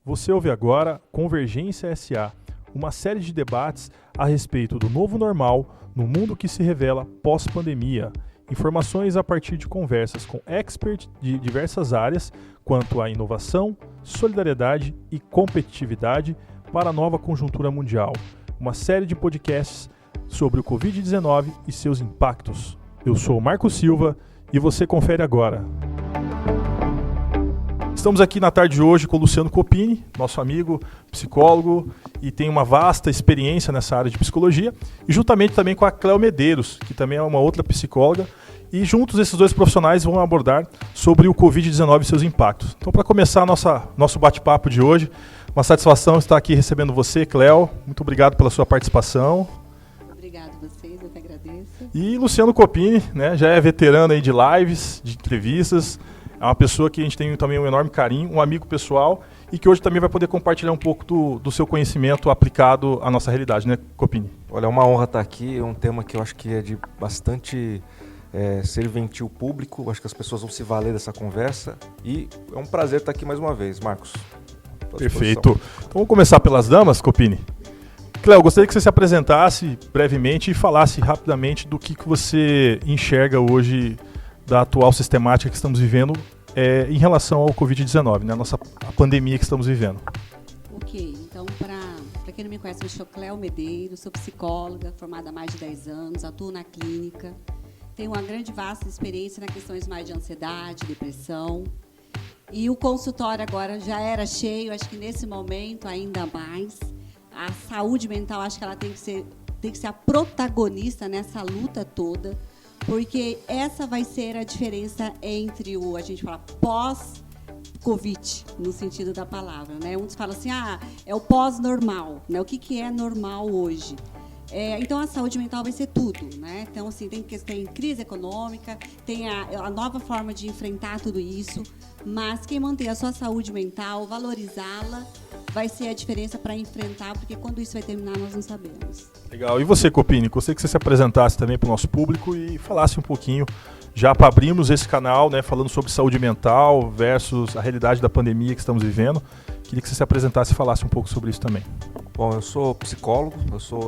Você ouve agora Convergência SA, uma série de debates a respeito do novo normal no mundo que se revela pós-pandemia. Informações a partir de conversas com experts de diversas áreas quanto à inovação, solidariedade e competitividade para a nova conjuntura mundial. Uma série de podcasts sobre o Covid-19 e seus impactos. Eu sou o Marco Silva e você confere agora. Estamos aqui na tarde de hoje com o Luciano Copini, nosso amigo, psicólogo, e tem uma vasta experiência nessa área de psicologia, e juntamente também com a Cléo Medeiros, que também é uma outra psicóloga, e juntos esses dois profissionais vão abordar sobre o Covid-19 e seus impactos. Então, para começar nosso bate-papo de hoje, uma satisfação estar aqui recebendo você, Cléo. Muito obrigado pela sua participação. Obrigado a vocês, eu que agradeço. E Luciano Copini, né, já é veterano aí de lives, de entrevistas. É uma pessoa que a gente tem também um enorme carinho, um amigo pessoal, e que hoje também vai poder compartilhar um pouco do seu conhecimento aplicado à nossa realidade, né, Copini? Olha, é uma honra estar aqui, é um tema que eu acho que é de bastante serventil público, acho que as pessoas vão se valer dessa conversa, e é um prazer estar aqui mais uma vez, Marcos. Perfeito. Então vamos começar pelas damas, Copini. Cléo, gostaria que você se apresentasse brevemente e falasse rapidamente do que você enxerga hoje da atual sistemática que estamos vivendo em relação ao Covid-19, né? A pandemia que estamos vivendo. Ok, então para quem não me conhece, eu sou Cléo Medeiros, sou psicóloga, formada há mais de 10 anos, atuo na clínica, tenho uma grande vasta experiência nas questões mais de ansiedade, depressão, e o consultório agora já era cheio, acho que nesse momento ainda mais. A saúde mental, acho que ela tem que ser a protagonista nessa luta toda, porque essa vai ser a diferença entre a gente fala pós-Covid, no sentido da palavra, né? Uns falam assim, é o pós-normal, né? O que é normal hoje? Então, a saúde mental vai ser tudo, né? Então, assim, tem crise econômica, tem a nova forma de enfrentar tudo isso, mas quem manter a sua saúde mental, valorizá-la, vai ser a diferença para enfrentar, porque quando isso vai terminar, nós não sabemos. Legal. E você, Copini, gostaria que você se apresentasse também para o nosso público e falasse um pouquinho, já para abrirmos esse canal, né, falando sobre saúde mental versus a realidade da pandemia que estamos vivendo. Queria que você se apresentasse e falasse um pouco sobre isso também. Bom, eu sou psicólogo,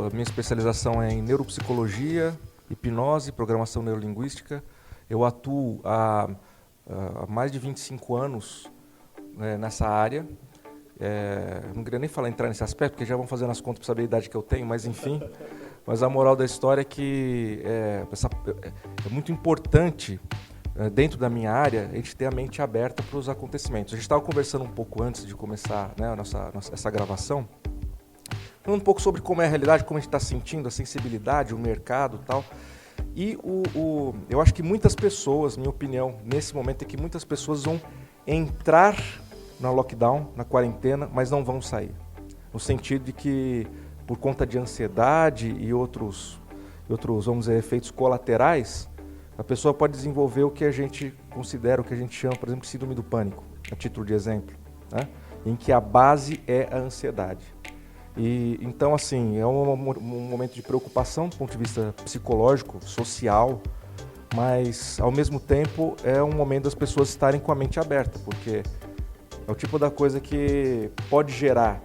a minha especialização é em neuropsicologia, hipnose, programação neurolinguística. Eu atuo há mais de 25 anos nessa área. Não queria nem entrar nesse aspecto, porque já vão fazendo as contas para saber a idade que eu tenho, mas enfim. Mas a moral da história é que é muito importante, dentro da minha área, a gente ter a mente aberta para os acontecimentos. A gente estava conversando um pouco antes de começar, né, essa gravação, falando um pouco sobre como é a realidade, como a gente está sentindo, a sensibilidade, o mercado e tal. E eu acho que muitas pessoas, minha opinião, nesse momento é que muitas pessoas vão entrar na lockdown, na quarentena, mas não vão sair. No sentido de que, por conta de ansiedade e outros, vamos dizer, efeitos colaterais, a pessoa pode desenvolver o que a gente considera, o que a gente chama, por exemplo, de síndrome do pânico, a título de exemplo, né? Em que a base é a ansiedade. E então, assim, é um momento de preocupação do ponto de vista psicológico, social, mas, ao mesmo tempo, é um momento das pessoas estarem com a mente aberta, porque é o tipo da coisa que pode gerar,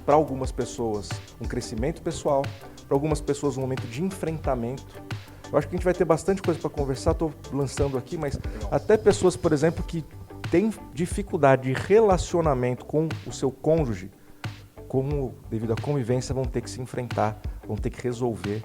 para algumas pessoas, um crescimento pessoal, para algumas pessoas um momento de enfrentamento. Eu acho que a gente vai ter bastante coisa para conversar, estou lançando aqui, mas até pessoas, por exemplo, que têm dificuldade de relacionamento com o seu cônjuge, como devido à convivência, vão ter que se enfrentar, vão ter que resolver.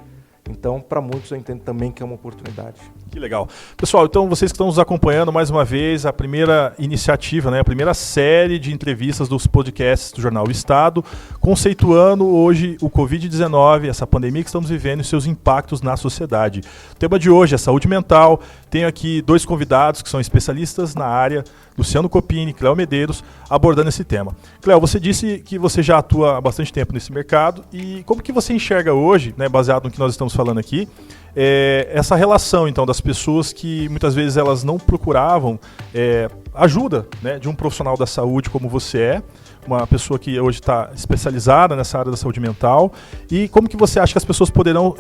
Então, para muitos, eu entendo também que é uma oportunidade. Que legal. Pessoal, então vocês que estão nos acompanhando mais uma vez, a primeira iniciativa, né, a primeira série de entrevistas dos podcasts do Jornal Estado, conceituando hoje o Covid-19, essa pandemia que estamos vivendo e seus impactos na sociedade. O tema de hoje é saúde mental. Tenho aqui dois convidados que são especialistas na área, Luciano Copini e Cléo Medeiros, abordando esse tema. Cléo, você disse que você já atua há bastante tempo nesse mercado, e como que você enxerga hoje, né, baseado no que nós estamos falando aqui, essa relação, então, das pessoas que muitas vezes elas não procuravam ajuda, né, de um profissional da saúde como você é, uma pessoa que hoje está especializada nessa área da saúde mental, e como que você acha que as pessoas poderão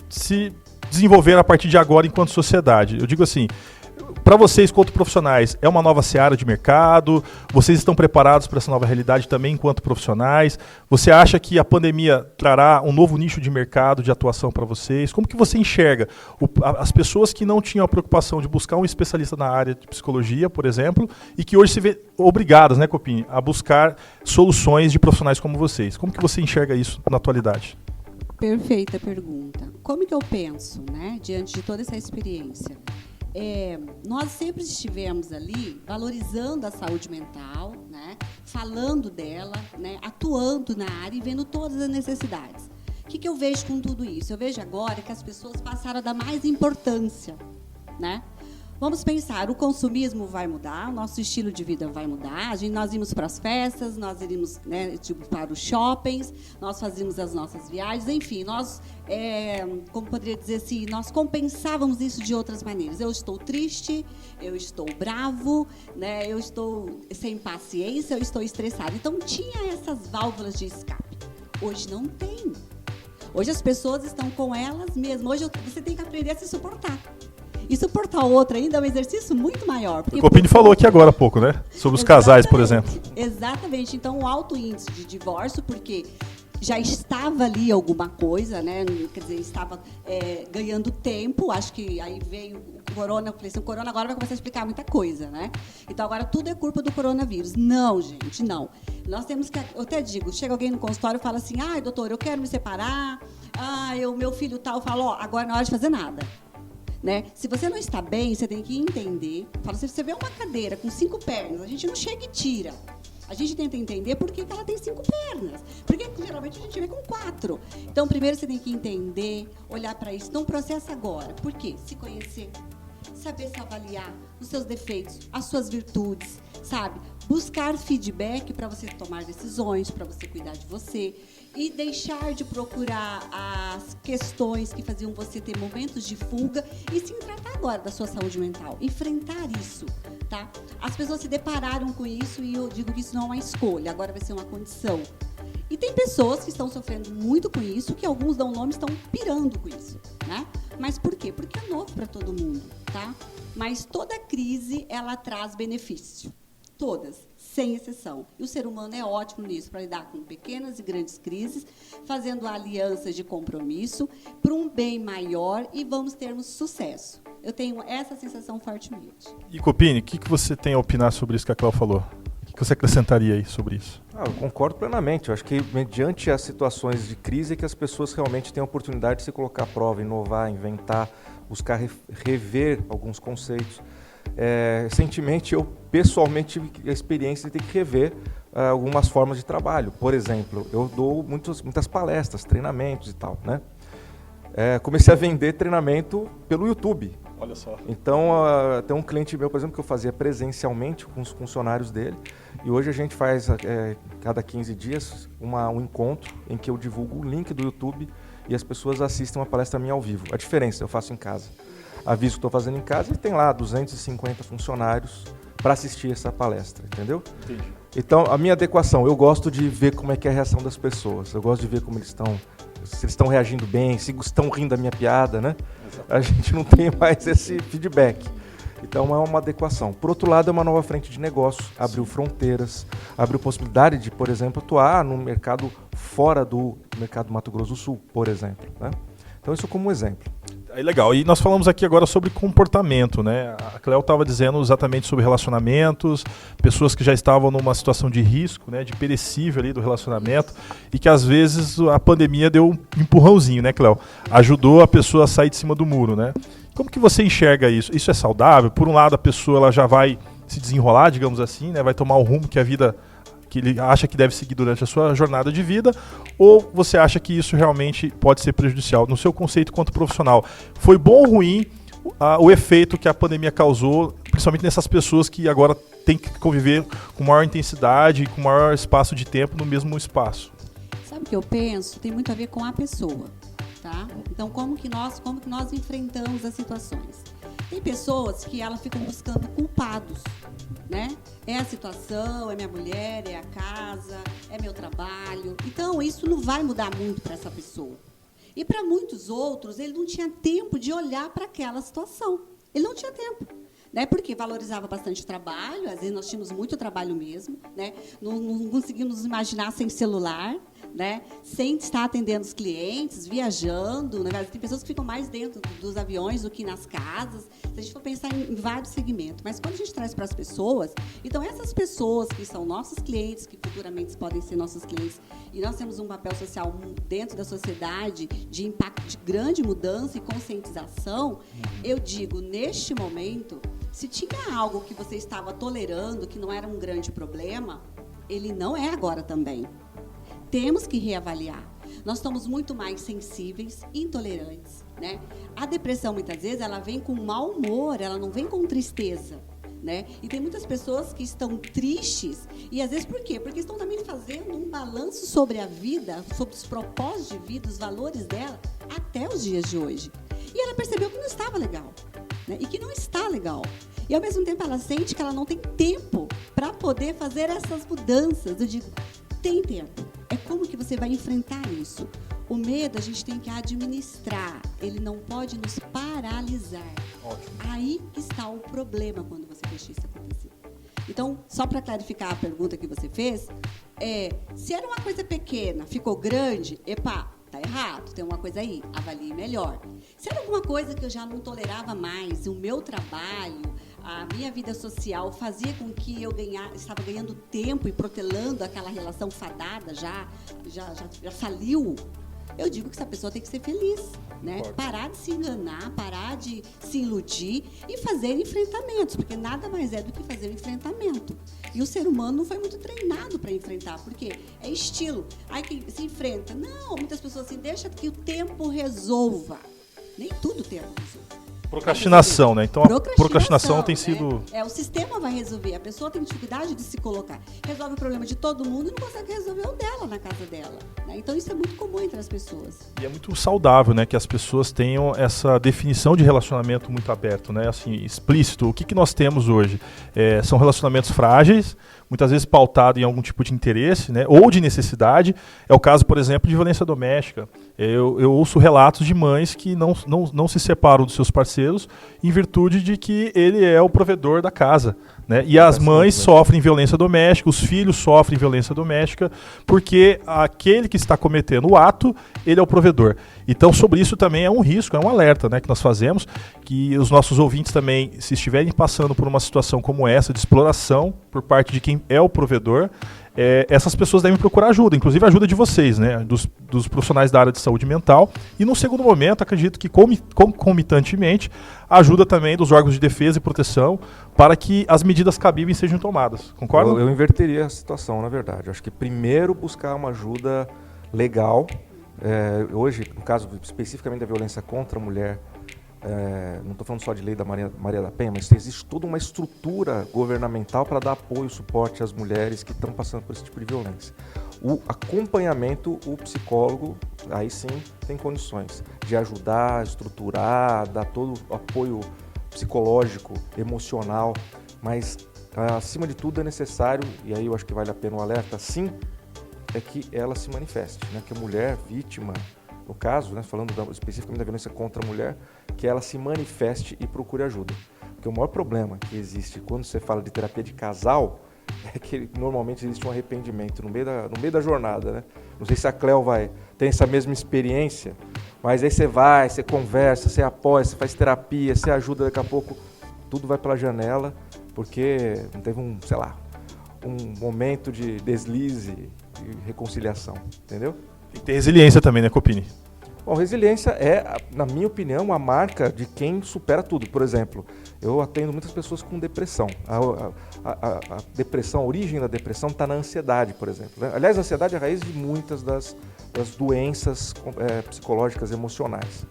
se desenvolver a partir de agora enquanto sociedade? Eu digo assim, Para vocês, quanto profissionais, é uma nova seara de mercado? Vocês estão preparados para essa nova realidade também enquanto profissionais? Você acha que a pandemia trará um novo nicho de mercado, de atuação para vocês? Como que você enxerga as pessoas que não tinham a preocupação de buscar um especialista na área de psicologia, por exemplo, e que hoje se vê obrigadas, né, Copini, a buscar soluções de profissionais como vocês? Como que você enxerga isso na atualidade? Perfeita pergunta. Como que eu penso, né, diante de toda essa experiência? Nós sempre estivemos ali valorizando a saúde mental, né, falando dela, né, atuando na área e vendo todas as necessidades. O que eu vejo com tudo isso? Eu vejo agora que as pessoas passaram a dar mais importância, né? Vamos pensar, o consumismo vai mudar, o nosso estilo de vida vai mudar, nós íamos para as festas, nós iríamos, né, para os shoppings, nós fazíamos as nossas viagens, enfim, nós, como poderia dizer assim, nós compensávamos isso de outras maneiras. Eu estou triste, eu estou bravo, né, eu estou sem paciência, eu estou estressado. Então, tinha essas válvulas de escape. Hoje não tem. Hoje as pessoas estão com elas mesmas. Hoje você tem que aprender a se suportar. E suportar o outro ainda é um exercício muito maior. O Copini falou aqui agora há pouco, né? Sobre os casais, por exemplo. Exatamente. Então, o alto índice de divórcio, porque já estava ali alguma coisa, né? Quer dizer, estava ganhando tempo. Acho que aí veio o corona. Eu falei assim, o corona agora vai começar a explicar muita coisa, né? Então, agora tudo é culpa do coronavírus. Não, gente, não. Nós temos que... Eu até digo, chega alguém no consultório e fala assim, ai, doutor, eu quero me separar. Meu filho tal. Eu falo, ó, agora não é hora de fazer nada. Né? Se você não está bem, você tem que entender. Fala, se você vê uma cadeira com 5 pernas, a gente não chega e tira. A gente tenta entender por que ela tem 5 pernas. Porque geralmente a gente vê com 4. Então, primeiro você tem que entender, olhar para isso. Então, processa agora. Por quê? Se conhecer, saber se avaliar os seus defeitos, as suas virtudes, sabe? Buscar feedback para você tomar decisões, para você cuidar de você. E deixar de procurar as questões que faziam você ter momentos de fuga e se tratar agora da sua saúde mental. Enfrentar isso, tá? As pessoas se depararam com isso e eu digo que isso não é uma escolha, agora vai ser uma condição. E tem pessoas que estão sofrendo muito com isso, que alguns dão nome, estão pirando com isso, né? Mas por quê? Porque é novo para todo mundo, tá? Mas toda crise, ela traz benefício. Todas, sem exceção. E o ser humano é ótimo nisso, para lidar com pequenas e grandes crises, fazendo alianças de compromisso para um bem maior e vamos termos sucesso. Eu tenho essa sensação fortemente. E, Copini, o que você tem a opinar sobre isso que a Cláudia falou? O que você acrescentaria aí sobre isso? Eu concordo plenamente. Eu acho que, mediante as situações de crise, é que as pessoas realmente têm a oportunidade de se colocar à prova, inovar, inventar, buscar rever alguns conceitos. Recentemente, eu pessoalmente tive a experiência de ter que rever algumas formas de trabalho. Por exemplo, eu dou muitas palestras, treinamentos e tal, né? Comecei a vender treinamento pelo YouTube. Olha só. Então, tem um cliente meu, por exemplo, que eu fazia presencialmente com os funcionários dele, e hoje a gente faz, cada 15 dias, um encontro em que eu divulgo o link do YouTube e as pessoas assistem uma palestra minha ao vivo. A diferença, eu faço em casa. Aviso que estou fazendo em casa e tem lá 250 funcionários para assistir essa palestra, entendeu? Entendi. Então, a minha adequação, eu gosto de ver como é que é a reação das pessoas, eu gosto de ver como eles estão, se eles estão reagindo bem, se estão rindo da minha piada, né? Exato. A gente não tem mais esse feedback. Então, é uma adequação. Por outro lado, é uma nova frente de negócio, abriu fronteiras, abriu possibilidade de, por exemplo, atuar no mercado fora do mercado do Mato Grosso do Sul, por exemplo, né? Então, isso como um exemplo. Legal. E nós falamos aqui agora sobre comportamento, né? A Cléo estava dizendo exatamente sobre relacionamentos, pessoas que já estavam numa situação de risco, né? De perecível ali do relacionamento e que às vezes a pandemia deu um empurrãozinho, né, Cléo? Ajudou a pessoa a sair de cima do muro, né? Como que você enxerga isso? Isso é saudável? Por um lado, a pessoa ela já vai se desenrolar, digamos assim, né? Vai tomar o rumo que a vida que ele acha que deve seguir durante a sua jornada de vida, ou você acha que isso realmente pode ser prejudicial? No seu conceito quanto profissional, foi bom ou ruim o efeito que a pandemia causou, principalmente nessas pessoas que agora têm que conviver com maior intensidade e com maior espaço de tempo no mesmo espaço? Sabe o que eu penso? Tem muito a ver com a pessoa, tá? Então, como que nós enfrentamos as situações? Tem pessoas que elas ficam buscando culpados, né? É a situação, é minha mulher, é a casa, é meu trabalho. Então, isso não vai mudar muito para essa pessoa. E para muitos outros, ele não tinha tempo de olhar para aquela situação. Ele não tinha tempo. né? Porque valorizava bastante o trabalho, às vezes nós tínhamos muito trabalho mesmo, né? Não conseguimos nos imaginar sem celular, né? Sem estar atendendo os clientes, viajando, né? Tem pessoas que ficam mais dentro dos aviões do que nas casas, se a gente for pensar em vários segmentos. Mas quando a gente traz para as pessoas, então essas pessoas que são nossos clientes, que futuramente podem ser nossos clientes, e nós temos um papel social dentro da sociedade de impacto, de grande mudança e conscientização, eu digo, neste momento, se tinha algo que você estava tolerando, que não era um grande problema, ele não é agora também. Temos que reavaliar. Nós estamos muito mais sensíveis, intolerantes, né? A depressão, muitas vezes, ela vem com mau humor, ela não vem com tristeza, né? E tem muitas pessoas que estão tristes, e às vezes por quê? Porque estão também fazendo um balanço sobre a vida, sobre os propósitos de vida, os valores dela, até os dias de hoje. E ela percebeu que não estava legal, né? E que não está legal. E, ao mesmo tempo, ela sente que ela não tem tempo para poder fazer essas mudanças. Eu digo, tem tempo. É como que você vai enfrentar isso. O medo a gente tem que administrar. Ele não pode nos paralisar. Ótimo. Aí está o problema quando você deixa isso acontecer. Então, só para clarificar a pergunta que você fez, se era uma coisa pequena, ficou grande, epa, tá errado, tem uma coisa aí, avalie melhor. Se era alguma coisa que eu já não tolerava mais, o meu trabalho, a minha vida social fazia com que eu estava ganhando tempo e protelando aquela relação fadada, já faliu, eu digo que essa pessoa tem que ser feliz, né? Parar de se enganar, parar de se iludir e fazer enfrentamentos, porque nada mais é do que fazer um enfrentamento. E o ser humano não foi muito treinado para enfrentar, porque é estilo. Aí que se enfrenta. Não, muitas pessoas assim, deixa que o tempo resolva. Nem tudo o tempo resolve. Procrastinação, né? Então a procrastinação tem sido... o sistema vai resolver. A pessoa tem dificuldade de se colocar. Resolve o problema de todo mundo e não consegue resolver o dela na casa dela, né? Então isso é muito comum entre as pessoas. E é muito saudável, né? Que as pessoas tenham essa definição de relacionamento muito aberto, né? Assim, explícito. O que nós temos hoje? São relacionamentos frágeis, muitas vezes pautado em algum tipo de interesse, né, ou de necessidade. É o caso, por exemplo, de violência doméstica. Eu ouço relatos de mães que não se separam dos seus parceiros em virtude de que ele é o provedor da casa, né? E as mães sofrem violência doméstica, os filhos sofrem violência doméstica, porque aquele que está cometendo o ato, ele é o provedor. Então, sobre isso também é um risco, é um alerta, né, que nós fazemos, que os nossos ouvintes também, se estiverem passando por uma situação como essa, de exploração por parte de quem é o provedor, essas pessoas devem procurar ajuda, inclusive a ajuda de vocês, né, dos profissionais da área de saúde mental. E, no segundo momento, acredito que concomitantemente, ajuda também dos órgãos de defesa e proteção para que as medidas cabíveis sejam tomadas. Concorda? Eu inverteria a situação, na verdade. Eu acho que primeiro buscar uma ajuda legal. Hoje, no caso especificamente da violência contra a mulher, não estou falando só de lei da Maria da Penha, mas existe toda uma estrutura governamental para dar apoio e suporte às mulheres que estão passando por esse tipo de violência. O acompanhamento, o psicólogo, aí sim tem condições de ajudar, estruturar, dar todo o apoio psicológico, emocional, mas acima de tudo é necessário, e aí eu acho que vale a pena o alerta, sim, é que ela se manifeste, né? Que a mulher vítima, no caso, né, falando especificamente da violência contra a mulher, que ela se manifeste e procure ajuda. Porque o maior problema que existe quando você fala de terapia de casal é que normalmente existe um arrependimento no meio da jornada, né? Não sei se a Cléo tem essa mesma experiência, mas aí você conversa, você apoia, você faz terapia, você ajuda, daqui a pouco tudo vai pela janela, porque não teve um momento de deslize e reconciliação, entendeu? Tem que ter resiliência também, né, Copini? Bom, resiliência é, na minha opinião, a marca de quem supera tudo. Por exemplo, eu atendo muitas pessoas com depressão. A depressão, a origem da depressão está na ansiedade, por exemplo, né? Aliás, a ansiedade é a raiz de muitas das doenças psicológicas emocionais.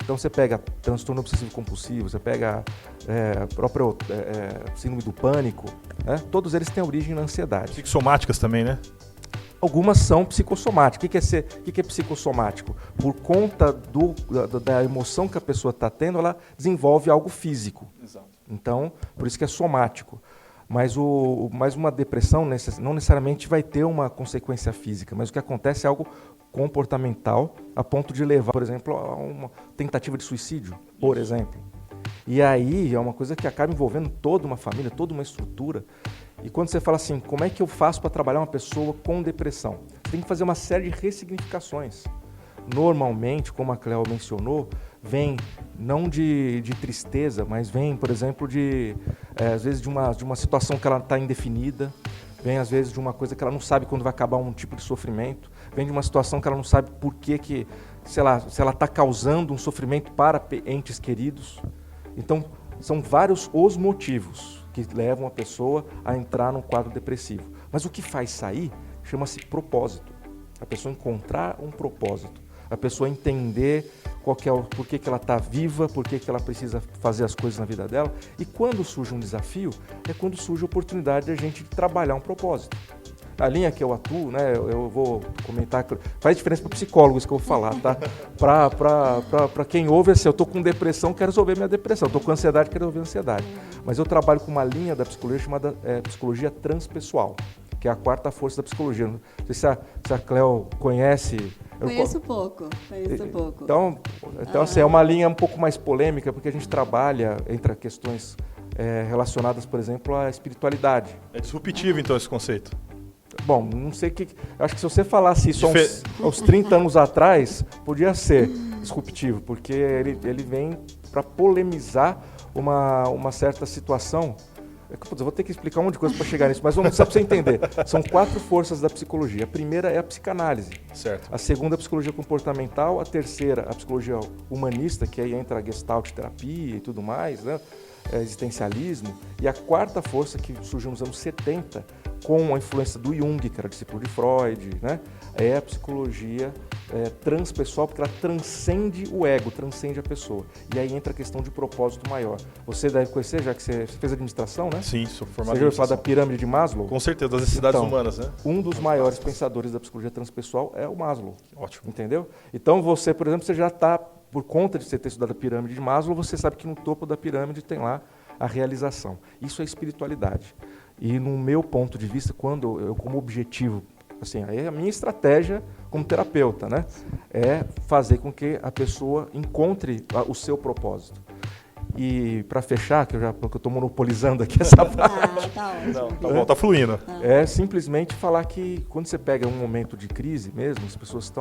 Então você pega transtorno obsessivo-compulsivo, você pega próprio síndrome do pânico, né? Todos eles têm origem na ansiedade. Psicossomáticas também, né? Algumas são psicossomáticas. O que é psicossomático? Por conta da emoção que a pessoa está tendo, ela desenvolve algo físico. Exato. Então, por isso que é somático. Mas uma depressão não necessariamente vai ter uma consequência física, mas o que acontece é algo comportamental, a ponto de levar, por exemplo, a uma tentativa de suicídio, por exemplo. E aí é uma coisa que acaba envolvendo toda uma família, toda uma estrutura. E quando você fala assim, como é que eu faço para trabalhar uma pessoa com depressão? Você tem que fazer uma série de ressignificações. Normalmente, como a Cleo mencionou, vem não de tristeza, mas vem, por exemplo, às vezes de uma situação que ela está indefinida, vem às vezes de uma coisa que ela não sabe quando vai acabar um tipo de sofrimento, vem de uma situação que ela não sabe por que se ela está causando um sofrimento para entes queridos. Então, são vários os motivos que levam a pessoa a entrar num quadro depressivo. Mas o que faz sair chama-se propósito. A pessoa encontrar um propósito. A pessoa entender por que ela está viva, por que ela precisa fazer as coisas na vida dela. E quando surge um desafio, é quando surge a oportunidade de a gente trabalhar um propósito. A linha que eu atuo, né, eu vou comentar, faz diferença para psicólogos que eu vou falar, tá? Para quem ouve, assim, eu estou com depressão, quero resolver minha depressão, estou com ansiedade, quero resolver a ansiedade. Mas eu trabalho com uma linha da psicologia chamada psicologia transpessoal, que é a quarta força da psicologia. Não sei se a Cleo conhece. Conheço pouco. Então assim, é uma linha um pouco mais polêmica, porque a gente trabalha entre questões relacionadas, por exemplo, à espiritualidade. É disruptivo, então, esse conceito. Bom, não sei o que... Acho que se você falasse isso aos 30 anos atrás, podia ser disruptivo, porque ele vem para polemizar uma certa situação. Eu vou ter que explicar um monte de coisa para chegar nisso, mas vamos só para você entender. São 4 forças da psicologia. A primeira é a psicanálise. Certo. A segunda é a psicologia comportamental. A terceira, a psicologia humanista, que aí entra a gestalt terapia e tudo mais, né? Existencialismo. E a quarta força, que surgiu nos anos 70, com a influência do Jung, que era discípulo de Freud, né? É a psicologia transpessoal, porque ela transcende o ego, transcende a pessoa. E aí entra a questão de propósito maior. Você deve conhecer, já que você fez administração, né? Sim, sou formado em administração. Você já ouviu falar da pirâmide de Maslow? Com certeza, das necessidades humanas, né? Um dos maiores pensadores da psicologia transpessoal é o Maslow. Ótimo. Entendeu? Então você, por exemplo, você já está, por conta de você ter estudado a pirâmide de Maslow, você sabe que no topo da pirâmide tem lá a realização. Isso é espiritualidade. E no meu ponto de vista, quando eu como objetivo, assim, aí a minha estratégia como terapeuta, né, é fazer com que a pessoa encontre o seu propósito. E para fechar, que eu estou monopolizando aqui essa parte, tá ótimo. Não, tá bom, tá fluindo. É simplesmente falar que quando você pega um momento de crise mesmo, as pessoas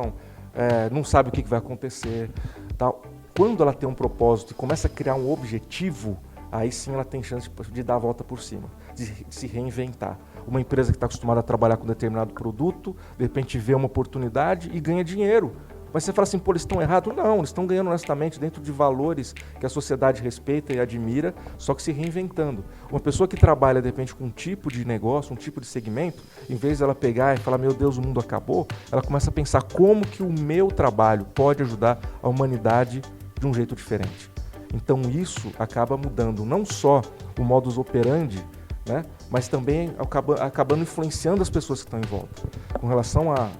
não sabem o que vai acontecer, tal. Quando ela tem um propósito e começa a criar um objetivo, aí sim ela tem chance de dar a volta por cima, de se reinventar. Uma empresa que está acostumada a trabalhar com determinado produto, de repente vê uma oportunidade e ganha dinheiro. Mas você fala assim, pô, eles estão errados? Não, eles estão ganhando honestamente dentro de valores que a sociedade respeita e admira, só que se reinventando. Uma pessoa que trabalha, de repente, com um tipo de negócio, um tipo de segmento, em vez de ela pegar e falar, meu Deus, o mundo acabou, ela começa a pensar como que o meu trabalho pode ajudar a humanidade de um jeito diferente. Então isso acaba mudando não só o modus operandi, né, mas também acabando influenciando as pessoas que estão em volta. Com relação a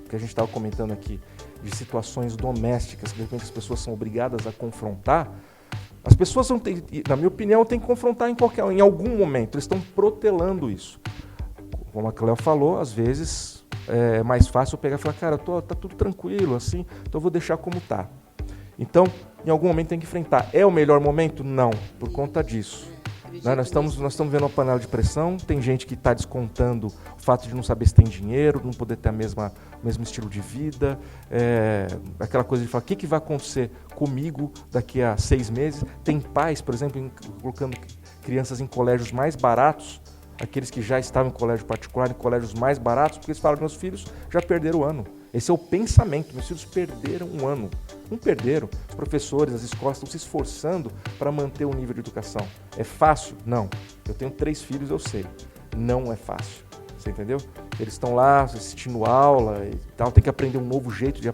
que a gente estava comentando aqui, de situações domésticas que de repente as pessoas são obrigadas a confrontar, as pessoas, na minha opinião, têm que confrontar em algum momento. Eles estão protelando isso. Como a Cleo falou, às vezes é mais fácil eu pegar e falar, cara, tá tudo tranquilo, assim, então eu vou deixar como está. Então, em algum momento tem que enfrentar. É o melhor momento? Não, por conta disso. Nós estamos vendo uma panela de pressão, tem gente que está descontando o fato de não saber se tem dinheiro, não poder ter o mesmo estilo de vida, aquela coisa de falar, o que vai acontecer comigo daqui a 6 meses? Tem pais, por exemplo, colocando crianças em colégios mais baratos, aqueles que já estavam em colégio particular, em colégios mais baratos, porque eles falam, meus filhos já perderam o ano. Esse é o pensamento, meus filhos perderam um ano. Não perderam. Os professores, as escolas estão se esforçando para manter o nível de educação. É fácil? Não. Eu tenho 3 filhos, eu sei. Não é fácil. Você entendeu? Eles estão lá assistindo aula e tal, tem que aprender um novo jeito de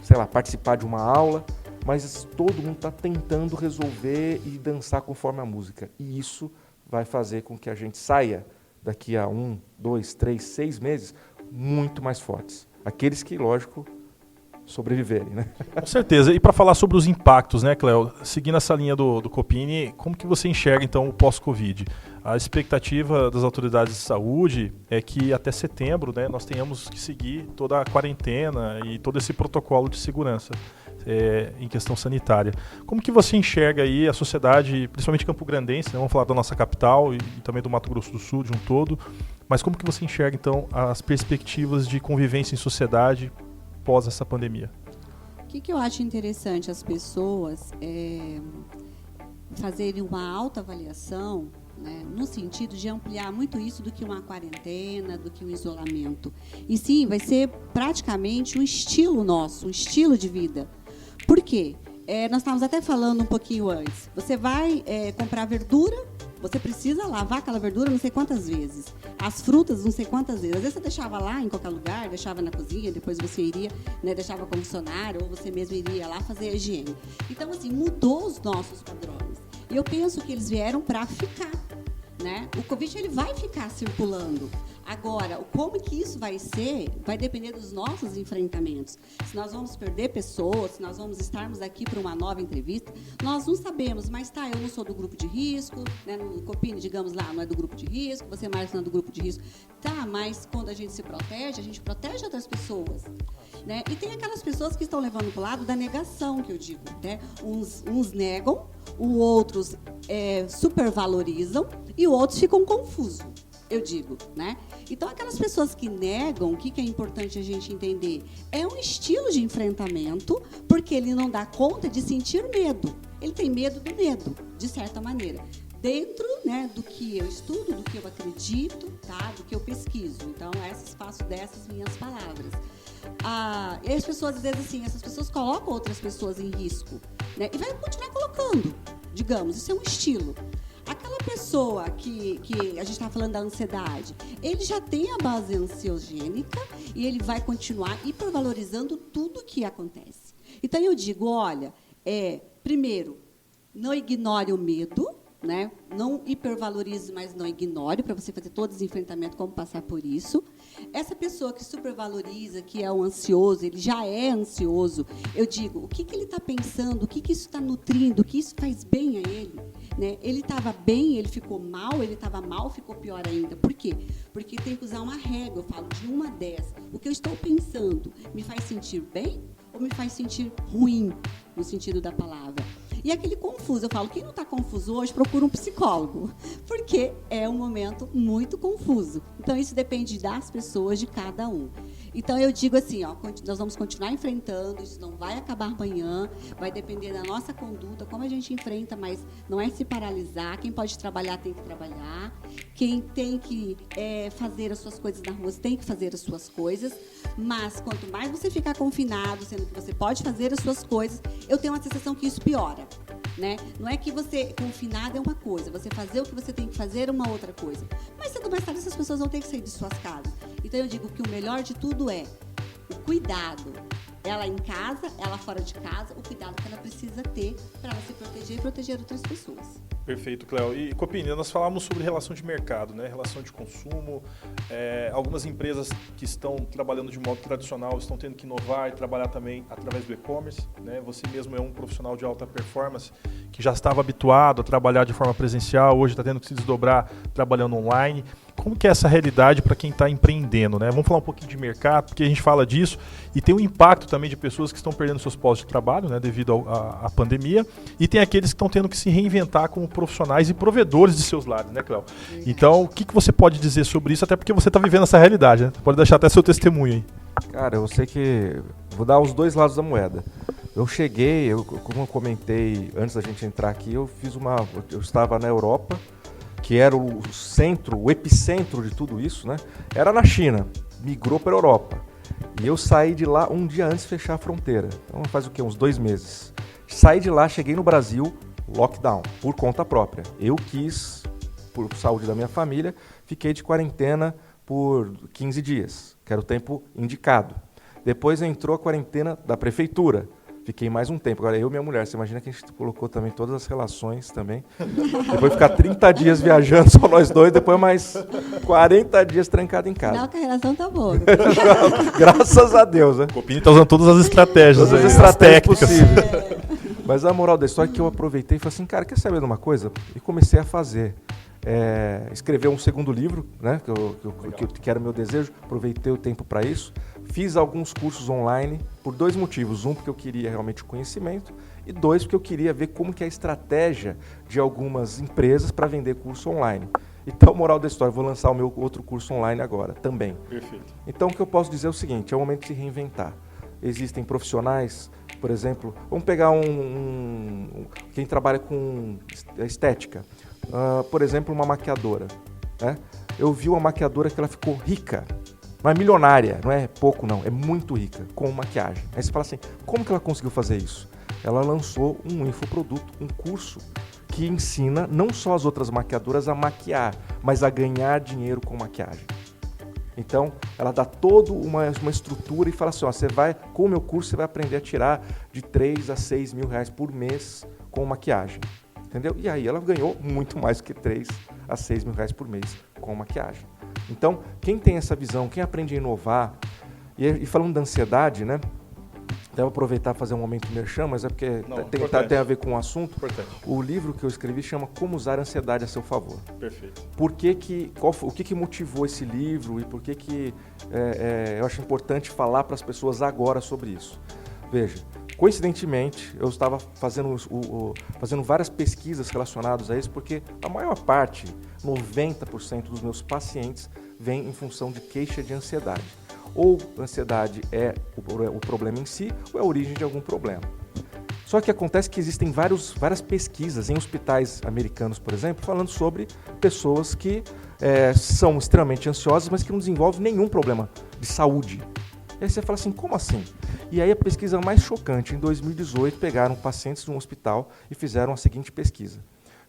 sei lá, participar de uma aula, mas todo mundo está tentando resolver e dançar conforme a música. E isso vai fazer com que a gente saia daqui a 1, 2, 3, 6 meses muito mais fortes. Aqueles que, lógico, sobreviverem, né? Com certeza. E para falar sobre os impactos, né, Cleo? Seguindo essa linha do Copini, como que você enxerga, então, o pós-Covid? A expectativa das autoridades de saúde é que até setembro, né, nós tenhamos que seguir toda a quarentena e todo esse protocolo de segurança. em questão sanitária. Como que você enxerga aí a sociedade, principalmente campograndense, né? Vamos falar da nossa capital e também do Mato Grosso do Sul de um todo, mas como que você enxerga então as perspectivas de convivência em sociedade pós essa pandemia? O que eu acho interessante as pessoas fazerem uma autoavaliação, né, no sentido de ampliar muito isso do que uma quarentena, do que um isolamento. E sim, vai ser praticamente um estilo nosso, um estilo de vida. Por quê? Nós estávamos até falando um pouquinho antes. Você vai comprar verdura, você precisa lavar aquela verdura não sei quantas vezes. As frutas não sei quantas vezes. Às vezes você deixava lá em qualquer lugar, deixava na cozinha, depois você iria, né, deixava como funcionário, ou você mesmo iria lá fazer a higiene. Então, assim, mudou os nossos padrões. E eu penso que eles vieram para ficar. Né? O Covid ele vai ficar circulando. Agora, como que isso vai ser, vai depender dos nossos enfrentamentos. Se nós vamos perder pessoas, se nós vamos estarmos aqui para uma nova entrevista, nós não sabemos, mas eu não sou do grupo de risco, né? No Copini, digamos lá, não é do grupo de risco, você mais não é do grupo de risco. Mas quando a gente se protege, a gente protege outras pessoas. Né? E tem aquelas pessoas que estão levando para o lado da negação, que eu digo. Né? Uns negam, os outros supervalorizam e outros ficam confusos, eu digo. Né? Então, aquelas pessoas que negam, o que é importante a gente entender? É um estilo de enfrentamento, porque ele não dá conta de sentir medo. Ele tem medo do medo, de certa maneira. Dentro, né, do que eu estudo, do que eu acredito, tá? Do que eu pesquiso. Então, faço dessas minhas palavras. E as pessoas, às vezes, assim, essas pessoas colocam outras pessoas em risco, né? E vai continuar colocando, digamos, isso é um estilo. Aquela pessoa que a gente está falando da ansiedade, ele já tem a base ansiogênica e ele vai continuar hipervalorizando tudo que acontece. Então, eu digo, olha, primeiro, não ignore o medo, né? Não hipervalorize, mas não ignore, para você fazer todo esse enfrentamento, como passar por isso. Essa pessoa que supervaloriza, que é o ansioso, ele já é ansioso, eu digo, o que ele está pensando, o que isso está nutrindo, o que isso faz bem a ele? Né? Ele estava bem, ele ficou mal, ele estava mal, ficou pior ainda. Por quê? Porque tem que usar uma régua, eu falo de 1 a 10. O que eu estou pensando me faz sentir bem ou me faz sentir ruim, no sentido da palavra? E aquele confuso, eu falo, quem não está confuso hoje, procura um psicólogo, porque é um momento muito confuso. Então, isso depende das pessoas, de cada um. Então, eu digo assim, nós vamos continuar enfrentando, isso não vai acabar amanhã, vai depender da nossa conduta, como a gente enfrenta, mas não é se paralisar. Quem pode trabalhar, tem que trabalhar. Quem tem que fazer as suas coisas na rua, tem que fazer as suas coisas. Mas, quanto mais você ficar confinado, sendo que você pode fazer as suas coisas, eu tenho uma sensação que isso piora. Né? Não é que você confinado é uma coisa, você fazer o que você tem que fazer é uma outra coisa. Mas cedo ou mais tarde essas pessoas vão ter que sair de suas casas. Então eu digo que o melhor de tudo é o cuidado. Ela em casa, ela fora de casa, o cuidado que ela precisa ter para ela se proteger e proteger outras pessoas. Perfeito, Cléo. E, Copini, nós falamos sobre relação de mercado, né? Relação de consumo. Algumas empresas que estão trabalhando de modo tradicional estão tendo que inovar e trabalhar também através do e-commerce, né? Você mesmo é um profissional de alta performance que já estava habituado a trabalhar de forma presencial, hoje está tendo que se desdobrar trabalhando online. Como que é essa realidade para quem está empreendendo, né? Vamos falar um pouquinho de mercado, porque a gente fala disso e tem um impacto também de pessoas que estão perdendo seus postos de trabalho, né, devido à pandemia, e tem aqueles que estão tendo que se reinventar como profissionais e provedores de seus lares, né, Cléo? Então, o que você pode dizer sobre isso, até porque você está vivendo essa realidade, né? Pode deixar até seu testemunho aí. Cara, eu sei que vou dar os dois lados da moeda. Eu cheguei, como eu comentei antes da gente entrar aqui, eu estava na Europa, que era o centro, o epicentro de tudo isso, né? Era na China, migrou para a Europa. E eu saí de lá um dia antes de fechar a fronteira. Então faz o quê? Uns 2 meses. Saí de lá, cheguei no Brasil, lockdown, por conta própria. Eu quis, por saúde da minha família, fiquei de quarentena por 15 dias, que era o tempo indicado. Depois entrou a quarentena da prefeitura. Fiquei mais um tempo. Agora, eu e minha mulher, você imagina que a gente colocou também todas as relações também. Depois ficar 30 dias viajando, só nós dois, depois mais 40 dias trancado em casa. Não, que a relação tá boa. Graças a Deus, né? O Copini está usando todas as estratégias, todas as estratégias possíveis. Mas a moral da história é que eu aproveitei e falei assim, cara, quer saber de uma coisa? E comecei a fazer. Escrever um segundo livro, né, que era o meu desejo, aproveitei o tempo para isso. fiz alguns cursos online por 2 motivos. Um, porque eu queria realmente o conhecimento, e 2, porque eu queria ver como que é a estratégia de algumas empresas para vender curso online. Então, moral da história, vou lançar o meu outro curso online agora também. Perfeito. Então, o que eu posso dizer é o seguinte, é o momento de se reinventar. Existem profissionais, por exemplo, vamos pegar quem trabalha com estética. Por exemplo, uma maquiadora. Né? Eu vi uma maquiadora que ela ficou rica, não é milionária, não é pouco não, é muito rica, com maquiagem. Aí você fala assim, como que ela conseguiu fazer isso? Ela lançou um infoproduto, um curso que ensina não só as outras maquiadoras a maquiar, mas a ganhar dinheiro com maquiagem. Então, ela dá toda uma estrutura e fala assim, ó, com o meu curso você vai aprender a tirar de 3 a 6 mil reais por mês com maquiagem. Entendeu? E aí ela ganhou muito mais que 3 a 6 mil reais por mês com maquiagem. Então, quem tem essa visão, quem aprende a inovar, e falando da ansiedade, né? Devo aproveitar e fazer um momento merchan, mas é porque tem a ver com o assunto. Importante. O livro que eu escrevi chama Como Usar a Ansiedade a Seu Favor. Perfeito. O que motivou esse livro e por que eu acho importante falar para as pessoas agora sobre isso? Veja, coincidentemente, eu estava fazendo várias pesquisas relacionadas a isso, porque a maior parte, 90% dos meus pacientes, vem em função de queixa de ansiedade. Ou a ansiedade é o problema em si, ou é a origem de algum problema. Só que acontece que existem várias pesquisas em hospitais americanos, por exemplo, falando sobre pessoas que são extremamente ansiosas, mas que não desenvolvem nenhum problema de saúde. E aí você fala assim, como assim? E aí a pesquisa mais chocante, em 2018, pegaram pacientes de um hospital e fizeram a seguinte pesquisa.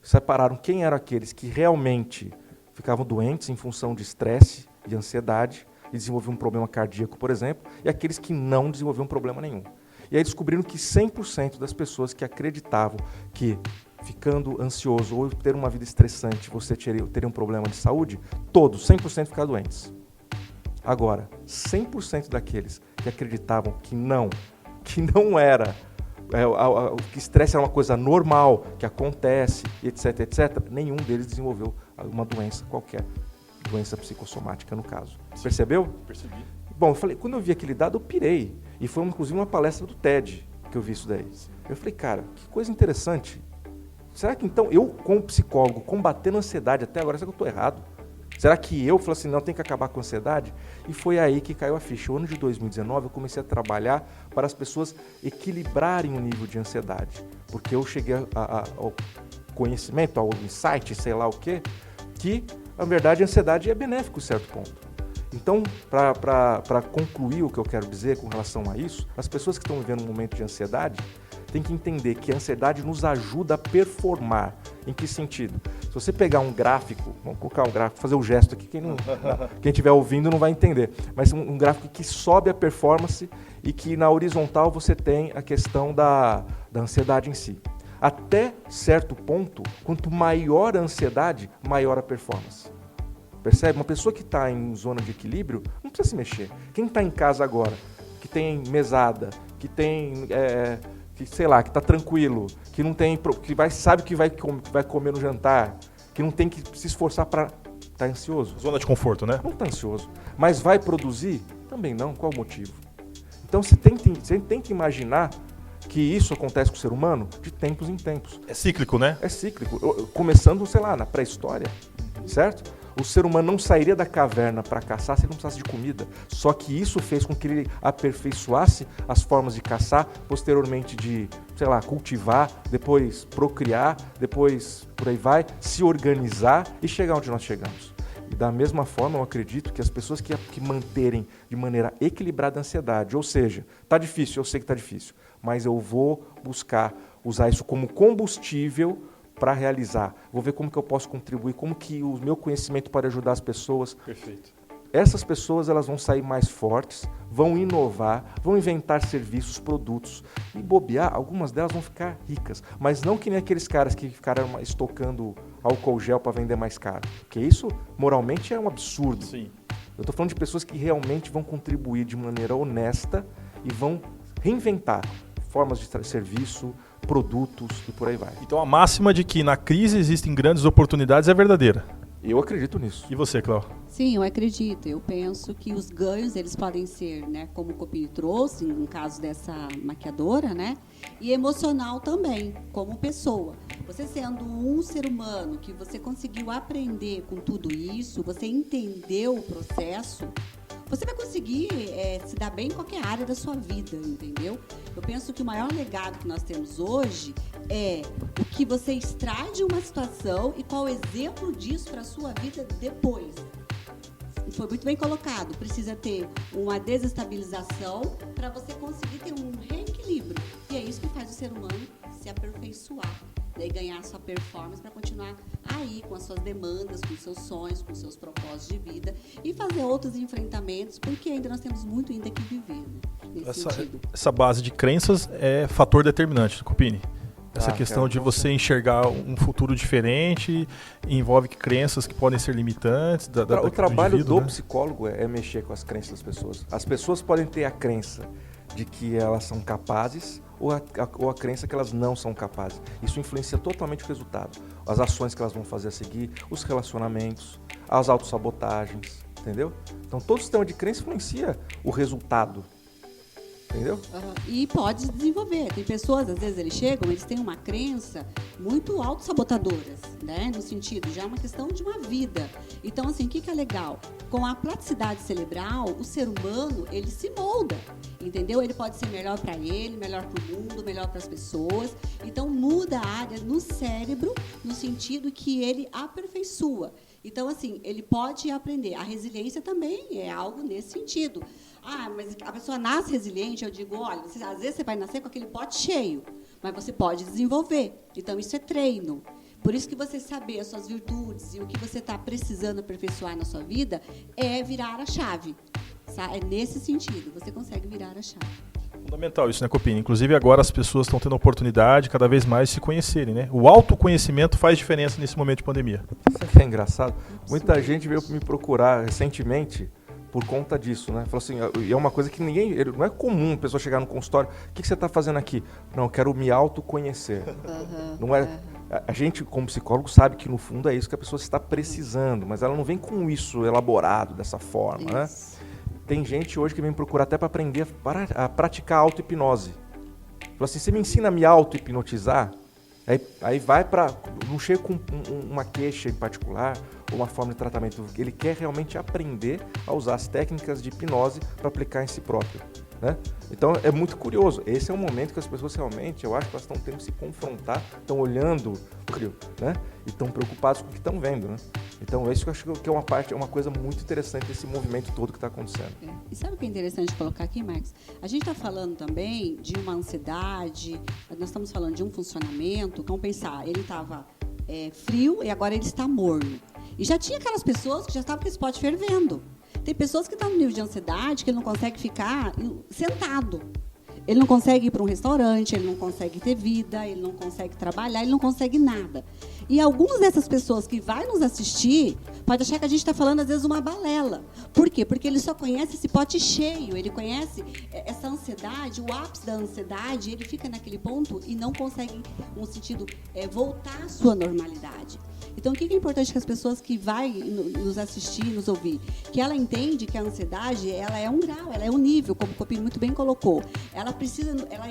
Separaram quem eram aqueles que realmente ficavam doentes em função de estresse e ansiedade, e desenvolviam um problema cardíaco, por exemplo, e aqueles que não desenvolviam problema nenhum. E aí descobriram que 100% das pessoas que acreditavam que ficando ansioso ou ter uma vida estressante você teria um problema de saúde, todos, 100% ficaram doentes. Agora, 100% daqueles que acreditavam que não era, que estresse era uma coisa normal, que acontece, etc., nenhum deles desenvolveu uma doença qualquer. Doença psicossomática, no caso. Sim. Percebeu? Percebi. Bom, quando eu vi aquele dado, eu pirei. E foi, inclusive, uma palestra do TED que eu vi isso daí. Sim. Eu falei, cara, que coisa interessante. Será que, então, eu, como psicólogo, combatendo a ansiedade até agora, será que eu estou errado? Será que eu falei assim, não, tem que acabar com a ansiedade? E foi aí que caiu a ficha. No ano de 2019, eu comecei a trabalhar para as pessoas equilibrarem o nível de ansiedade. Porque eu cheguei ao conhecimento, ao insight, sei lá o quê, que na verdade, a ansiedade é benéfica em certo ponto. Então, para concluir o que eu quero dizer com relação a isso, as pessoas que estão vivendo um momento de ansiedade têm que entender que a ansiedade nos ajuda a performar. Em que sentido? Se você pegar um gráfico, vamos colocar um gráfico, fazer o gesto aqui, quem estiver ouvindo não vai entender, mas um gráfico que sobe a performance e que na horizontal você tem a questão da ansiedade em si. Até certo ponto, quanto maior a ansiedade, maior a performance. Percebe? Uma pessoa que está em zona de equilíbrio não precisa se mexer. Quem está em casa agora, que tem mesada, que tem, que está tranquilo, que não tem, sabe que vai comer no jantar, que não tem que se esforçar para estar ansioso. Zona de conforto, né? Não está ansioso. Mas vai produzir? Também não. Qual o motivo? Então você tem que imaginar que isso acontece com o ser humano de tempos em tempos. É cíclico, né? É cíclico. Começando, na pré-história, certo? O ser humano não sairia da caverna para caçar se ele não precisasse de comida. Só que isso fez com que ele aperfeiçoasse as formas de caçar, posteriormente de, cultivar, depois procriar, depois, por aí vai, se organizar e chegar onde nós chegamos. E da mesma forma, eu acredito que as pessoas que manterem de maneira equilibrada a ansiedade, ou seja, está difícil, eu sei que está difícil, mas eu vou buscar usar isso como combustível para realizar. Vou ver como que eu posso contribuir, como que o meu conhecimento pode ajudar as pessoas. Perfeito. Essas pessoas elas vão sair mais fortes, vão inovar, vão inventar serviços, produtos e bobear, algumas delas vão ficar ricas, mas não que nem aqueles caras que ficaram estocando álcool gel para vender mais caro, porque isso moralmente é um absurdo. Sim. Eu estou falando de pessoas que realmente vão contribuir de maneira honesta e vão reinventar formas de serviço, produtos e por aí vai. Então a máxima de que na crise existem grandes oportunidades é verdadeira. Eu acredito nisso. E você, Cléo? Sim, eu acredito. Eu penso que os ganhos, eles podem ser, né, como o Copini trouxe, no caso dessa maquiadora, né, e emocional também, como pessoa. Você sendo um ser humano que você conseguiu aprender com tudo isso, você entendeu o processo, você vai conseguir se dar bem em qualquer área da sua vida, entendeu? Eu penso que o maior legado que nós temos hoje é o que você extrai de uma situação e qual o exemplo disso para a sua vida depois. Foi muito bem colocado. Precisa ter uma desestabilização para você conseguir ter um reequilíbrio. E é isso que faz o ser humano se aperfeiçoar, né? E ganhar a sua performance para continuar aí com as suas demandas, com os seus sonhos, com os seus propósitos de vida e fazer outros enfrentamentos, porque ainda nós temos muito ainda que viver, né? Nesse sentido. Essa base de crenças é fator determinante, Copini. Essa questão de você enxergar um futuro diferente envolve crenças que podem ser limitantes. O trabalho do psicólogo é mexer com as crenças das pessoas. As pessoas podem ter a crença de que elas são capazes ou a crença que elas não são capazes. Isso influencia totalmente o resultado. As ações que elas vão fazer a seguir, os relacionamentos, as autossabotagens, entendeu? Então todo o sistema de crença influencia o resultado. Entendeu? E pode desenvolver. Tem pessoas, às vezes eles chegam, eles têm uma crença muito autossabotadoras, né? No sentido, já é uma questão de uma vida. Então, assim, o que é legal? Com a plasticidade cerebral, o ser humano, ele se molda, entendeu? Ele pode ser melhor para ele, melhor para o mundo, melhor para as pessoas. Então, muda a área no cérebro, no sentido que ele aperfeiçoa. Então, assim, ele pode aprender. A resiliência também é algo nesse sentido. Ah, mas a pessoa nasce resiliente, eu digo, olha, às vezes você vai nascer com aquele pote cheio, mas você pode desenvolver. Então, isso é treino. Por isso que você saber as suas virtudes e o que você está precisando aperfeiçoar na sua vida é virar a chave. É nesse sentido, você consegue virar a chave. Fundamental isso, né, Copini? Inclusive agora as pessoas estão tendo a oportunidade cada vez mais de se conhecerem, né? O autoconhecimento faz diferença nesse momento de pandemia. Isso é engraçado. Muita gente veio me procurar recentemente por conta disso, né? Falou assim, e é uma coisa que não é comum a pessoa chegar no consultório, o que você está fazendo aqui? Não, eu quero me autoconhecer. Não é, a gente, como psicólogo, sabe que no fundo é isso que a pessoa está precisando, mas ela não vem com isso elaborado dessa forma, né? Tem gente hoje que vem procurar até para aprender a praticar auto-hipnose. Fala assim, você me ensina a me auto-hipnotizar? Aí vai para... Não chega com uma queixa em particular ou uma forma de tratamento. Ele quer realmente aprender a usar as técnicas de hipnose para aplicar em si próprio, né? Então é muito curioso. Esse é um momento que as pessoas realmente, eu acho que elas estão tendo que se confrontar, estão olhando, né? E estão preocupados com o que estão vendo, né? Então isso eu acho que é uma coisa muito interessante desse movimento todo que está acontecendo. E sabe o que é interessante colocar aqui, Marcos? A gente está falando também de uma ansiedade, nós estamos falando de um funcionamento, vamos pensar, ele estava frio e agora ele está morno. E já tinha aquelas pessoas que já estavam com esse pote fervendo. Tem pessoas que estão no nível de ansiedade que ele não consegue ficar sentado. Ele não consegue ir para um restaurante, ele não consegue ter vida, ele não consegue trabalhar, ele não consegue nada. E algumas dessas pessoas que vai nos assistir pode achar que a gente está falando, às vezes, uma balela. Por quê? Porque ele só conhece esse pote cheio, ele conhece essa ansiedade, o ápice da ansiedade, ele fica naquele ponto e não consegue, no sentido, voltar à sua normalidade. Então, o que é importante que as pessoas que vai nos assistir, nos ouvir, que ela entende que a ansiedade, ela é um grau, ela é um nível, como o Copini muito bem colocou. Ela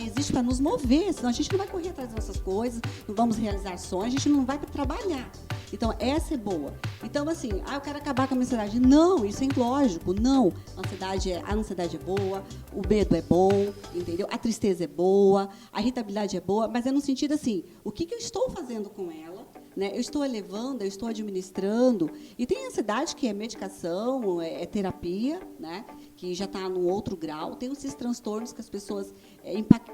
existe para nos mover, senão a gente não vai correr atrás dessas coisas, não vamos realizar sonhos, a gente não vai trabalhar. Então, essa é boa. Então, assim, eu quero acabar com a minha ansiedade. Não, isso é ilógico, não. A ansiedade é boa, o medo é bom, entendeu? A tristeza é boa, a irritabilidade é boa, mas é no sentido assim, o que eu estou fazendo com ela? Né? Eu estou elevando, eu estou administrando. E tem ansiedade que é medicação, é terapia, né? Que já está num outro grau. Tem esses transtornos que as pessoas,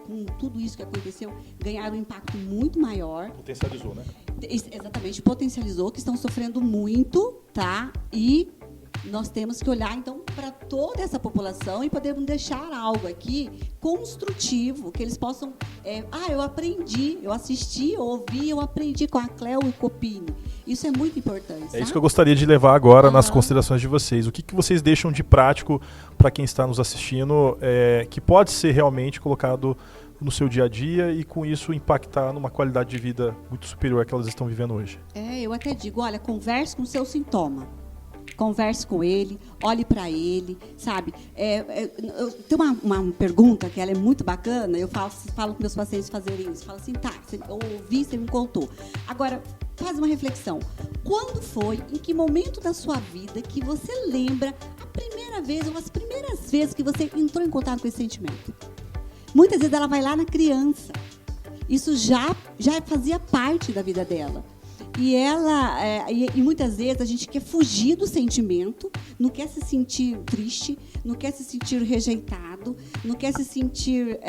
com tudo isso que aconteceu, ganharam um impacto muito maior. Potencializou, né? Exatamente, potencializou, que estão sofrendo muito, tá? E nós temos que olhar, então, para toda essa população e podermos deixar algo aqui construtivo, que eles possam... eu aprendi, eu assisti, eu ouvi, eu aprendi com a Cléo e o Copini. Isso é muito importante, sabe? É isso que eu gostaria de levar agora nas considerações de vocês. O que vocês deixam de prático para quem está nos assistindo, que pode ser realmente colocado no seu dia a dia e com isso impactar numa qualidade de vida muito superior à que elas estão vivendo hoje? Eu até digo, olha, converse com o seu sintoma. Converse com ele, olhe para ele, sabe? Tem uma pergunta que ela é muito bacana, eu falo com meus pacientes fazerem isso. Falo assim, tá, eu ouvi, você me contou. Agora, faz uma reflexão. Quando foi, em que momento da sua vida que você lembra a primeira vez ou as primeiras vezes que você entrou em contato com esse sentimento? Muitas vezes ela vai lá na criança. Isso já fazia parte da vida dela. E muitas vezes a gente quer fugir do sentimento, não quer se sentir triste, não quer se sentir rejeitado, não quer se sentir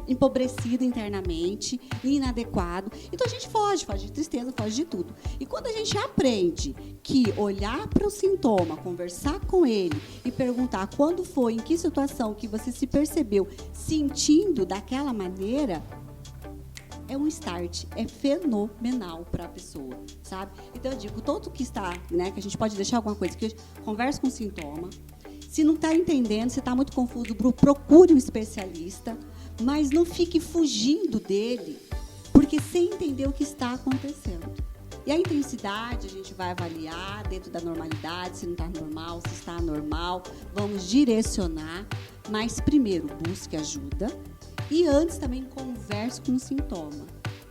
empobrecido internamente, inadequado. Então a gente foge de tristeza, foge de tudo. E quando a gente aprende que olhar para o sintoma, conversar com ele e perguntar quando foi, em que situação que você se percebeu sentindo daquela maneira, é um start, é fenomenal para a pessoa, sabe? Então eu digo, todo que está, né, que a gente pode deixar alguma coisa, que converse com o sintoma. Se não está entendendo, se está muito confuso, procure um especialista, mas não fique fugindo dele, porque sem entender o que está acontecendo. E a intensidade a gente vai avaliar dentro da normalidade, se não está normal, se está anormal, vamos direcionar, mas primeiro busque ajuda. E antes também converse com o sintoma,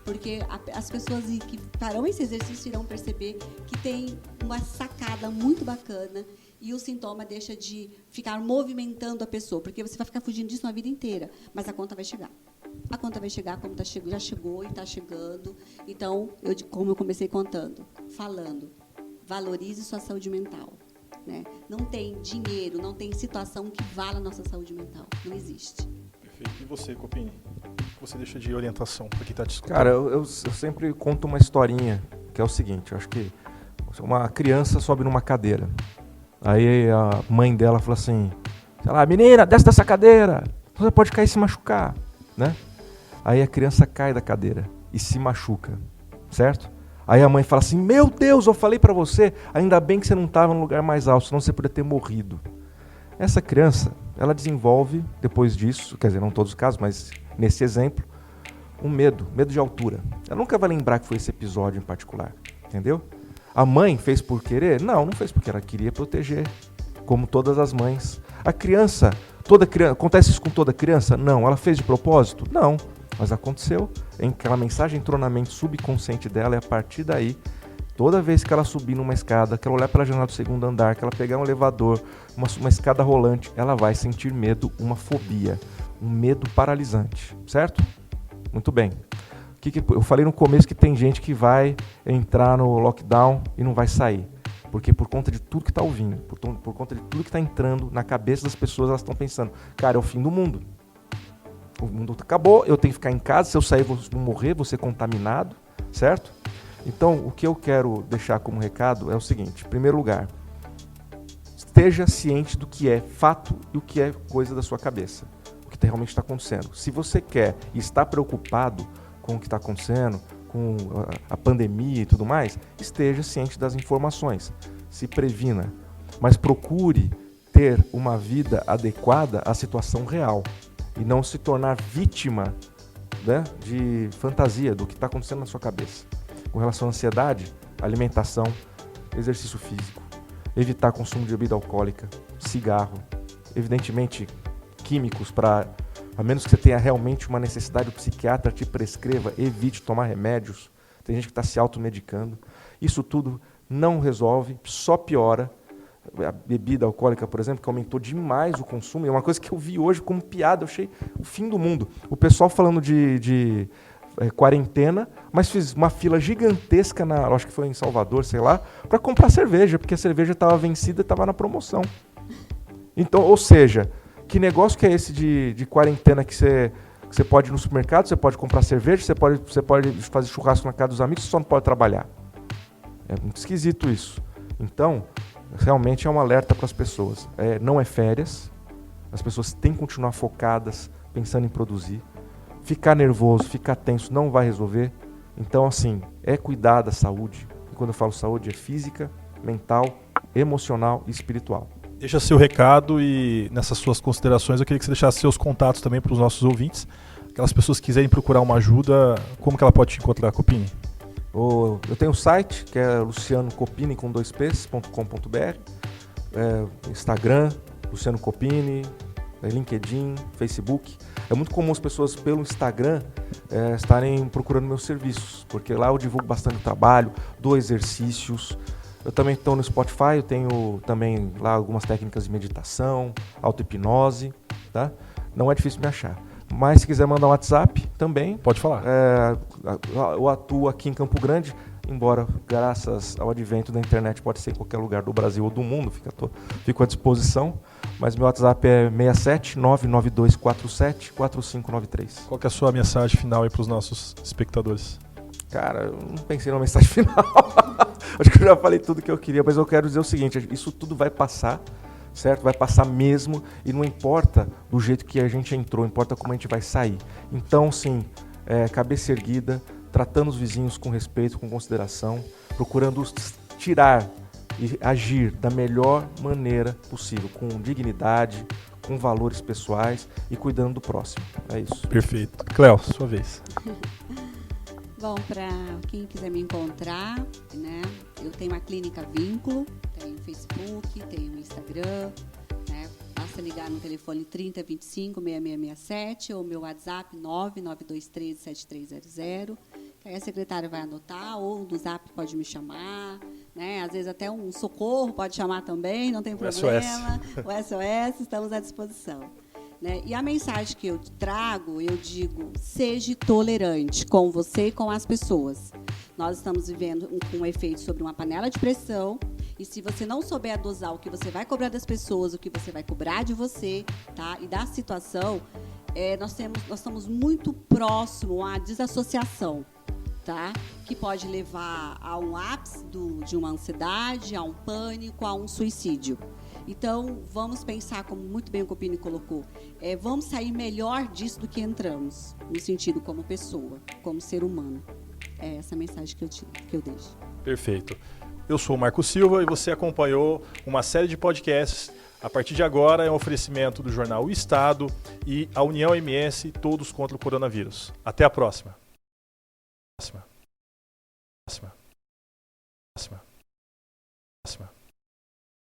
porque as pessoas que farão esse exercício irão perceber que tem uma sacada muito bacana e o sintoma deixa de ficar movimentando a pessoa, porque você vai ficar fugindo disso uma vida inteira, mas a conta vai chegar. A conta vai chegar como já chegou e está chegando. Então, como eu comecei falando, valorize sua saúde mental. Né? Não tem dinheiro, não tem situação que vala a nossa saúde mental. Não existe. Perfeito. E você, Copini? O que você deixa de orientação para quem está te escutando? Cara, eu sempre conto uma historinha, que é o seguinte, eu acho que uma criança sobe numa cadeira. Aí a mãe dela fala assim, sei lá, menina, desce dessa cadeira, você pode cair e se machucar, né? Aí a criança cai da cadeira e se machuca, certo? Aí a mãe fala assim, meu Deus, eu falei pra você, ainda bem que você não estava no lugar mais alto, senão você poderia ter morrido. Essa criança, ela desenvolve, depois disso, quer dizer, não todos os casos, mas nesse exemplo, um medo de altura. Ela nunca vai lembrar que foi esse episódio em particular, entendeu? A mãe fez por querer? Não fez porque ela queria proteger, como todas as mães. A criança, acontece isso com toda criança? Não. Ela fez de propósito? Não. Mas aconteceu, aquela mensagem entrou na mente subconsciente dela e a partir daí, toda vez que ela subir numa escada, que ela olhar pela janela do segundo andar, que ela pegar um elevador, uma escada rolante, ela vai sentir medo, uma fobia, um medo paralisante, certo? Muito bem. Eu falei no começo que tem gente que vai entrar no lockdown e não vai sair. Porque por conta de tudo que está ouvindo, por conta de tudo que está entrando na cabeça das pessoas, elas estão pensando, cara, é o fim do mundo. O mundo acabou, eu tenho que ficar em casa, se eu sair vou morrer, vou ser contaminado, certo? Então, o que eu quero deixar como recado é o seguinte, em primeiro lugar, esteja ciente do que é fato e o que é coisa da sua cabeça, o que realmente está acontecendo. Se você quer e está preocupado com o que está acontecendo, com a pandemia e tudo mais, esteja ciente das informações, se previna, mas procure ter uma vida adequada à situação real e não se tornar vítima, né, de fantasia do que está acontecendo na sua cabeça. Com relação à ansiedade, alimentação, exercício físico, evitar consumo de bebida alcoólica, cigarro, evidentemente químicos a menos que você tenha realmente uma necessidade, o psiquiatra te prescreva, evite tomar remédios. Tem gente que está se automedicando. Isso tudo não resolve, só piora. A bebida alcoólica, por exemplo, que aumentou demais o consumo. É uma coisa que eu vi hoje como piada, eu achei o fim do mundo. O pessoal falando de quarentena, mas fiz uma fila gigantesca, acho que foi em Salvador, sei lá, para comprar cerveja, porque a cerveja estava vencida e estava na promoção. Então, ou seja, que negócio que é esse de quarentena que você pode ir no supermercado, você pode comprar cerveja, você pode fazer churrasco na casa dos amigos, você só não pode trabalhar. É muito esquisito isso. Então, realmente é um alerta para as pessoas. Não é férias, as pessoas têm que continuar focadas, pensando em produzir. Ficar nervoso, ficar tenso não vai resolver. Então, assim, cuidar da saúde. E quando eu falo saúde, é física, mental, emocional e espiritual. Deixa seu recado e nessas suas considerações eu queria que você deixasse seus contatos também para os nossos ouvintes. aquelas pessoas que quiserem procurar uma ajuda, como que ela pode te encontrar, Copini? Eu tenho um site, que é lucianocopini, com 2ps.com.br, Instagram, Luciano Copini, LinkedIn, Facebook. É muito comum as pessoas pelo Instagram estarem procurando meus serviços, porque lá eu divulgo bastante trabalho, dou exercícios. Eu também estou no Spotify, eu tenho também lá algumas técnicas de meditação, auto-hipnose, tá? Não é difícil me achar. Mas se quiser mandar um WhatsApp também. Pode falar. Eu atuo aqui em Campo Grande, embora graças ao advento da internet pode ser em qualquer lugar do Brasil ou do mundo, fico à disposição. Mas meu WhatsApp é 67992474593. Qual que é a sua mensagem final aí para os nossos espectadores? Cara, eu não pensei na mensagem final. Acho que eu já falei tudo que eu queria, mas eu quero dizer o seguinte, isso tudo vai passar, certo? Vai passar mesmo, e não importa do jeito que a gente entrou, importa como a gente vai sair. Então, sim, cabeça erguida, tratando os vizinhos com respeito, com consideração, procurando os tirar e agir da melhor maneira possível, com dignidade, com valores pessoais e cuidando do próximo. É isso. Perfeito. Cléo, sua vez. Bom, para quem quiser me encontrar, né, eu tenho a Clínica Vínculo, tenho o Facebook, tenho o Instagram, né, basta ligar no telefone 3025-6667 ou meu WhatsApp 99213-7300, que aí a secretária vai anotar, ou no Zap pode me chamar, né, às vezes até um socorro pode chamar também, não tem problema. O SOS, estamos à disposição. Né? E a mensagem que eu trago, eu digo, seja tolerante com você e com as pessoas. Nós estamos vivendo um efeito sobre uma panela de pressão, e se você não souber dosar o que você vai cobrar das pessoas, o que você vai cobrar de você, tá? E da situação, nós estamos muito próximo à desassociação, tá? Que pode levar a um ápice de uma ansiedade, a um pânico, a um suicídio. Então, vamos pensar, como muito bem o Copini colocou, vamos sair melhor disso do que entramos, no sentido como pessoa, como ser humano. É essa a mensagem que eu deixo. Perfeito. Eu sou o Marco Silva e você acompanhou uma série de podcasts. A partir de agora é um oferecimento do jornal O Estado e a União MS, todos contra o coronavírus. Até a próxima. Próxima.